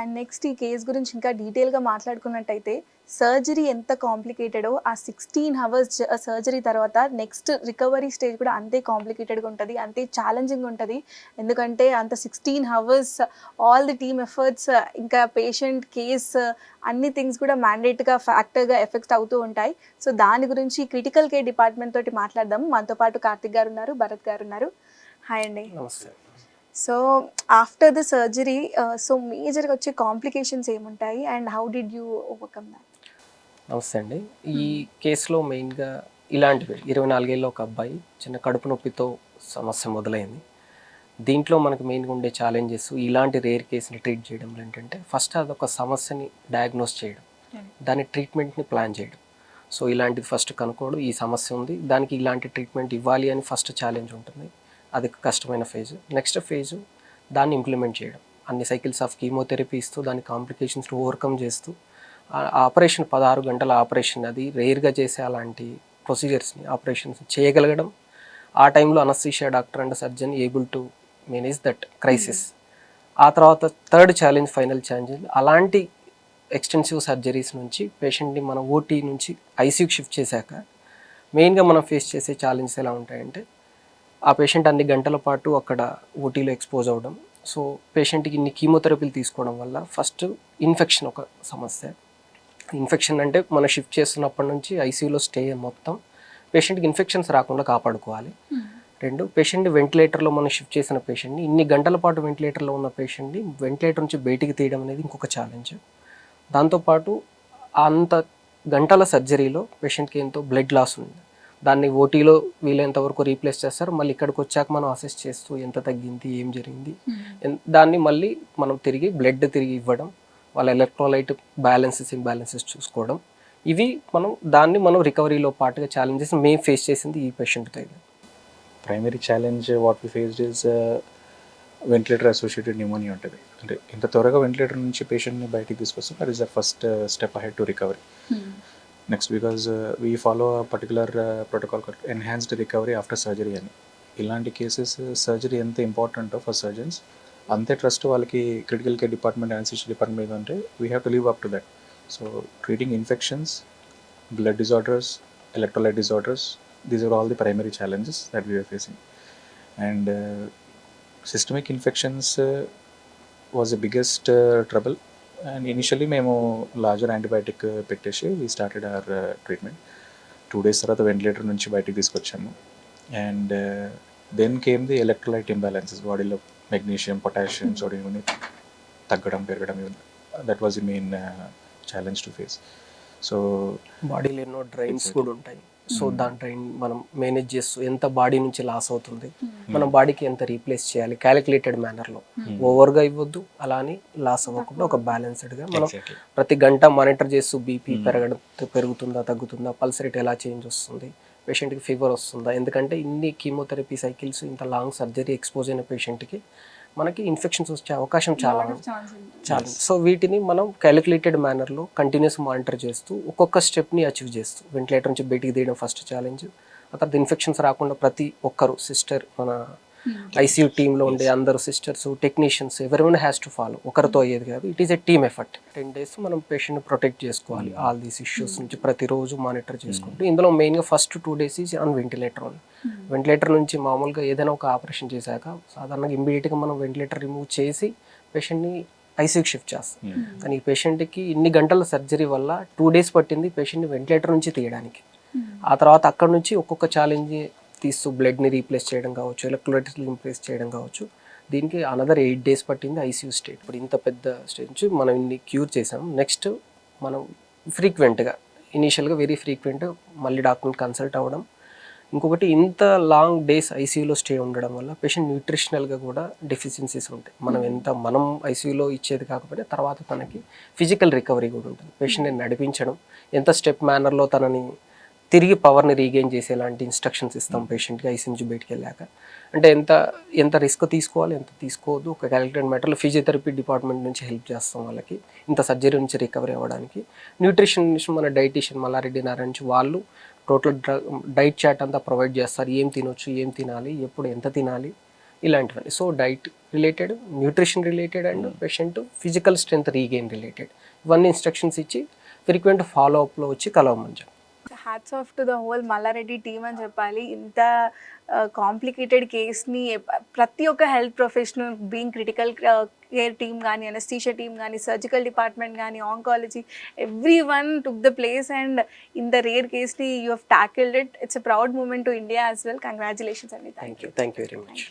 And next ఈ case గురించి ఇంకా డీటెయిల్గా మాట్లాడుకున్నట్టయితే సర్జరీ ఎంత కాంప్లికేటెడో ఆ 16 hours సర్జరీ తర్వాత నెక్స్ట్ రికవరీ స్టేజ్ కూడా అంతే కాంప్లికేటెడ్గా ఉంటుంది, అంతే ఛాలెంజింగ్ ఉంటుంది. ఎందుకంటే అంత 16 hours all the team efforts ఇంకా పేషెంట్ కేస్ అన్ని థింగ్స్ కూడా మ్యాండేట్గా ఫ్యాక్టర్గా ఎఫెక్ట్ అవుతూ ఉంటాయి. సో దాని గురించి క్రిటికల్ కేర్ డిపార్ట్మెంట్ తోటి మాట్లాడదాం. మనతో పాటు కార్తిక్ గారు ఉన్నారు, భరత్ గారు ఉన్నారు. హాయ్ అండి. నమస్తే. So after the surgery so మేజర్గా వచ్చే కాంప్లికేషన్స్ ఏముంటాయి and how did you overcome that? నమస్తే అండి. ఈ కేసులో మెయిన్గా ఇలాంటివి 24 ఏళ్ళ ఒక అబ్బాయి చిన్న కడుపు నొప్పితో సమస్య మొదలైంది. దీంట్లో మనకు మెయిన్గా ఉండే ఛాలెంజెస్ ఇలాంటి రేర్ కేసుని ట్రీట్ చేయడంలో ఏంటంటే ఫస్ట్ అదొక సమస్యని డయాగ్నోస్ చేయడం, దాని ట్రీట్మెంట్ని ప్లాన్ చేయడం. సో ఇలాంటిది ఫస్ట్ కనుక్కోవడం, ఈ సమస్య ఉంది దానికి ఇలాంటి ట్రీట్మెంట్ ఇవ్వాలి అని ఫస్ట్ ఛాలెంజ్ ఉంటుంది. అది కష్టమైన ఫేజ్. నెక్స్ట్ ఫేజు దాన్ని ఇంప్లిమెంట్ చేయడం, అన్ని సైకిల్స్ ఆఫ్ కీమోథెరపీ ఇస్తూ దాని కాంప్లికేషన్స్ని ఓవర్కమ్ చేస్తూ ఆపరేషన్ 16 గంటల ఆపరేషన్, అది రేర్గా చేసే అలాంటి ప్రొసీజర్స్ని ఆపరేషన్స్ చేయగలగడం. ఆ టైంలో anaesthesia doctor and surgeon able to manage that crisis. ఆ తర్వాత థర్డ్ ఛాలెంజ్, ఫైనల్ ఛాలెంజ్, అలాంటి ఎక్స్టెన్సివ్ సర్జరీస్ నుంచి పేషెంట్ని మనం ఓటీ నుంచి ఐసీయూకి షిఫ్ట్ చేశాక మెయిన్గా మనం ఫేస్ చేసే ఛాలెంజెస్ ఎలా ఉంటాయంటే ఆ పేషెంట్ అన్ని గంటల పాటు అక్కడ ఓటీలో ఎక్స్పోజ్ అవ్వడం. సో పేషెంట్కి ఇన్ని కీమోథెరపీలు తీసుకోవడం వల్ల ఫస్ట్ ఇన్ఫెక్షన్ ఒక సమస్య. ఇన్ఫెక్షన్ అంటే మనం షిఫ్ట్ చేస్తున్నప్పటి నుంచి ఐసీయూలో స్టే మొత్తం పేషెంట్కి ఇన్ఫెక్షన్స్ రాకుండా కాపాడుకోవాలి. రెండు, పేషెంట్ని వెంటిలేటర్లో మనం షిఫ్ట్ చేసిన పేషెంట్ని ఇన్ని గంటల పాటు వెంటిలేటర్లో ఉన్న పేషెంట్ని వెంటిలేటర్ నుంచి బయటికి తీయడం అనేది ఇంకొక ఛాలెంజ్. దాంతోపాటు అంత గంటల సర్జరీలో పేషెంట్కి ఎంతో బ్లడ్ లాస్ ఉంది, దాన్ని ఓటీలో వీలైనంత వరకు రీప్లేస్ చేస్తారు. మళ్ళీ ఇక్కడికి వచ్చాక మనం అసెస్ చేస్తూ ఎంత తగ్గింది, ఏం జరిగింది, దాన్ని మళ్ళీ మనం తిరిగి బ్లడ్ తిరిగి ఇవ్వడం, వాళ్ళ ఎలక్ట్రోలైట్ బ్యాలెన్సెస్ ఇంబ్యాలెన్సెస్ చూసుకోవడం. ఇవి దాన్ని మనం రికవరీలో పాటుగా ఛాలెంజెస్ మేము ఫేస్ చేసింది ఈ పేషెంట్తో. ఇది primary challenge what we faced is ventilator associated pneumonia ఉంటుంది. అంటే ఇంత త్వరగా వెంటిలేటర్ నుంచి పేషెంట్ని బయటికి తీసుకొస్తాం, that is the first step ahead to recovery. Next because we follow a particular protocol enhanced recovery after surgery అని. ఇలాంటి కేసెస్ సర్జరీ ఎంత ఇంపార్టెంటో ఫర్ సర్జన్స్ అంతే ట్రస్ట్ వాళ్ళకి critical care department, anaesthesia department మీద అంటే we have to live up to that. So treating infections, blood disorders, electrolyte disorders, these are all the primary challenges that we are facing. And systemic infections was the biggest trouble. And initially మేము larger antibiotic పెట్టేసి we started our treatment. 2 days తర్వాత ventilator నుంచి బయటికి తీసుకొచ్చాము. And then came the electrolyte imbalances, బాడీలో magnesium, potassium, sodium తగ్గడం పెరగడం. That was the main challenge to face. So బాడీలో ఎన్నో డ్రైన్స్ కూడా ఉంటాయి. సో దాని డ్రైన్ మనం మేనేజ్ చేస్తూ ఎంత బాడీ నుంచి లాస్ అవుతుంది, మన బాడీకి ఎంత రీప్లేస్ చేయాలి క్యాలిక్యులేటెడ్ మేనర్లో, ఓవర్గా ఇవ్వద్దు, అలా అని లాస్ అవ్వకుండా ఒక బ్యాలెన్స్డ్గా మనం ప్రతి గంట మానిటర్ చేస్తూ బీపీ పెరుగుతుందా తగ్గుతుందా, పల్స్ రేట్ ఎలా చేంజ్ వస్తుంది, పేషెంట్కి ఫీవర్ వస్తుందా. ఎందుకంటే ఇన్ని కీమోథెరపీ సైకిల్స్, ఇంత లాంగ్ సర్జరీ ఎక్స్పోజ్ అయిన పేషెంట్కి మనకి ఇన్ఫెక్షన్స్ వచ్చే అవకాశం చాలా. సో వీటిని మనం క్యాలిక్యులేటెడ్ మేనర్లో కంటిన్యూస్ మానిటర్ చేస్తూ ఒక్కొక్క స్టెప్ని అచీవ్ చేస్తూ వెంటిలేటర్ నుంచి బయటికి తీయడం ఫస్ట్ ఛాలెంజ్. ఆ తర్వాత ఇన్ఫెక్షన్స్ రాకుండా ప్రతి ఒక్కరు సిస్టర్, మన ఐసీయూ టీంలో ఉండే అందరూ సిస్టర్స్, టెక్నీషియన్స్, ఎవరివైనా హ్యాస్ టు ఫాలో. ఒకరితో అయ్యేది కాదు, it is a team effort. 10 days మనం పేషెంట్ని ప్రొటెక్ట్ చేసుకోవాలి ఆల్ దీస్ ఇష్యూస్ నుంచి, ప్రతిరోజు మానిటర్ చేసుకుంటూ. ఇందులో మెయిన్గా first 2 days is on ventilator only. Ventilator నుంచి మామూలుగా ఏదైనా ఒక ఆపరేషన్ చేశాక సాధారణంగా ఇమ్మీడియట్గా మనం వెంటిలేటర్ రిమూవ్ చేసి పేషెంట్ని ఐసీయూకి షిఫ్ట్ చేస్తాం. కానీ ఈ పేషెంట్కి ఇన్ని గంటల సర్జరీ వల్ల 2 days పట్టింది పేషెంట్ని వెంటిలేటర్ నుంచి తీయడానికి. ఆ తర్వాత అక్కడ నుంచి ఒక్కొక్క ఛాలెంజ్ తీస్తూ బ్లడ్ని రీప్లేస్ చేయడం కావచ్చు, ఎలక్ట్రోలైట్స్ని రీప్లేస్ చేయడం కావచ్చు. దీనికి అనదర్ 8 days పట్టింది ఐసీయూ స్టేట్. ఇప్పుడు ఇంత పెద్ద స్టేజ్ నుంచి మనం ఇన్ని క్యూర్ చేసాం. నెక్స్ట్ మనం ఫ్రీక్వెంట్గా, ఇనీషియల్గా వెరీ ఫ్రీక్వెంట్ మళ్ళీ డాక్టర్ని కన్సల్ట్ అవ్వడం. ఇంకొకటి, ఇంత లాంగ్ డేస్ ఐసీయూలో స్టే ఉండడం వల్ల పేషెంట్ న్యూట్రిషనల్గా కూడా డెఫిషియన్సీస్ ఉంటాయి. మనం ఐసీయూలో ఇచ్చేది కాకపోతే తర్వాత తనకి ఫిజికల్ రికవరీ కూడా ఉంటుంది. పేషెంట్ని నడిపించడం, ఎంత స్టెప్ మేనర్లో తనని తిరిగి పవర్ని రీగెయిన్ చేసేలాంటి ఇన్స్ట్రక్షన్స్ ఇస్తాం పేషెంట్కి ఐసీ నుంచి బయటికి వెళ్ళాక. అంటే ఎంత రిస్క్ తీసుకోవాలి, ఎంత తీసుకోవద్దు, ఒక క్యాలిక్యులేటెడ్ మ్యాటర్లో ఫిజియోథెరపీ డిపార్ట్మెంట్ నుంచి హెల్ప్ చేస్తాం వాళ్ళకి ఇంత సర్జరీ నుంచి రికవరీ అవ్వడానికి. న్యూట్రిషన్ మన డైటీషియన్ మల్లారెడ్డి నారాయణ నుంచి వాళ్ళు టోటల్ డైట్ చార్ట్ అంతా ప్రొవైడ్ చేస్తారు. ఏం తినొచ్చు, ఏం తినాలి, ఎప్పుడు ఎంత తినాలి, ఇలాంటివన్నీ. So diet related, nutrition related and patient physical strength regain related ఇవన్నీ ఇన్స్ట్రక్షన్స్ ఇచ్చి ఫ్రీక్వెంట్ ఫాలో అప్లో వచ్చి కలవమని చెప్పి. Hats off to the whole Mallareddy team అని చెప్పాలి. ఇంత కాంప్లికేటెడ్ కేస్ని ప్రతి ఒక్క health professional being critical care team కానీ, అనస్థీషియా టీమ్ కానీ, సర్జికల్ డిపార్ట్మెంట్ కానీ, oncology, every one took the place and in the rare కేస్ని you have tackled it. It's a proud moment to India as well. Congratulations అండి. Thank you thank you very much.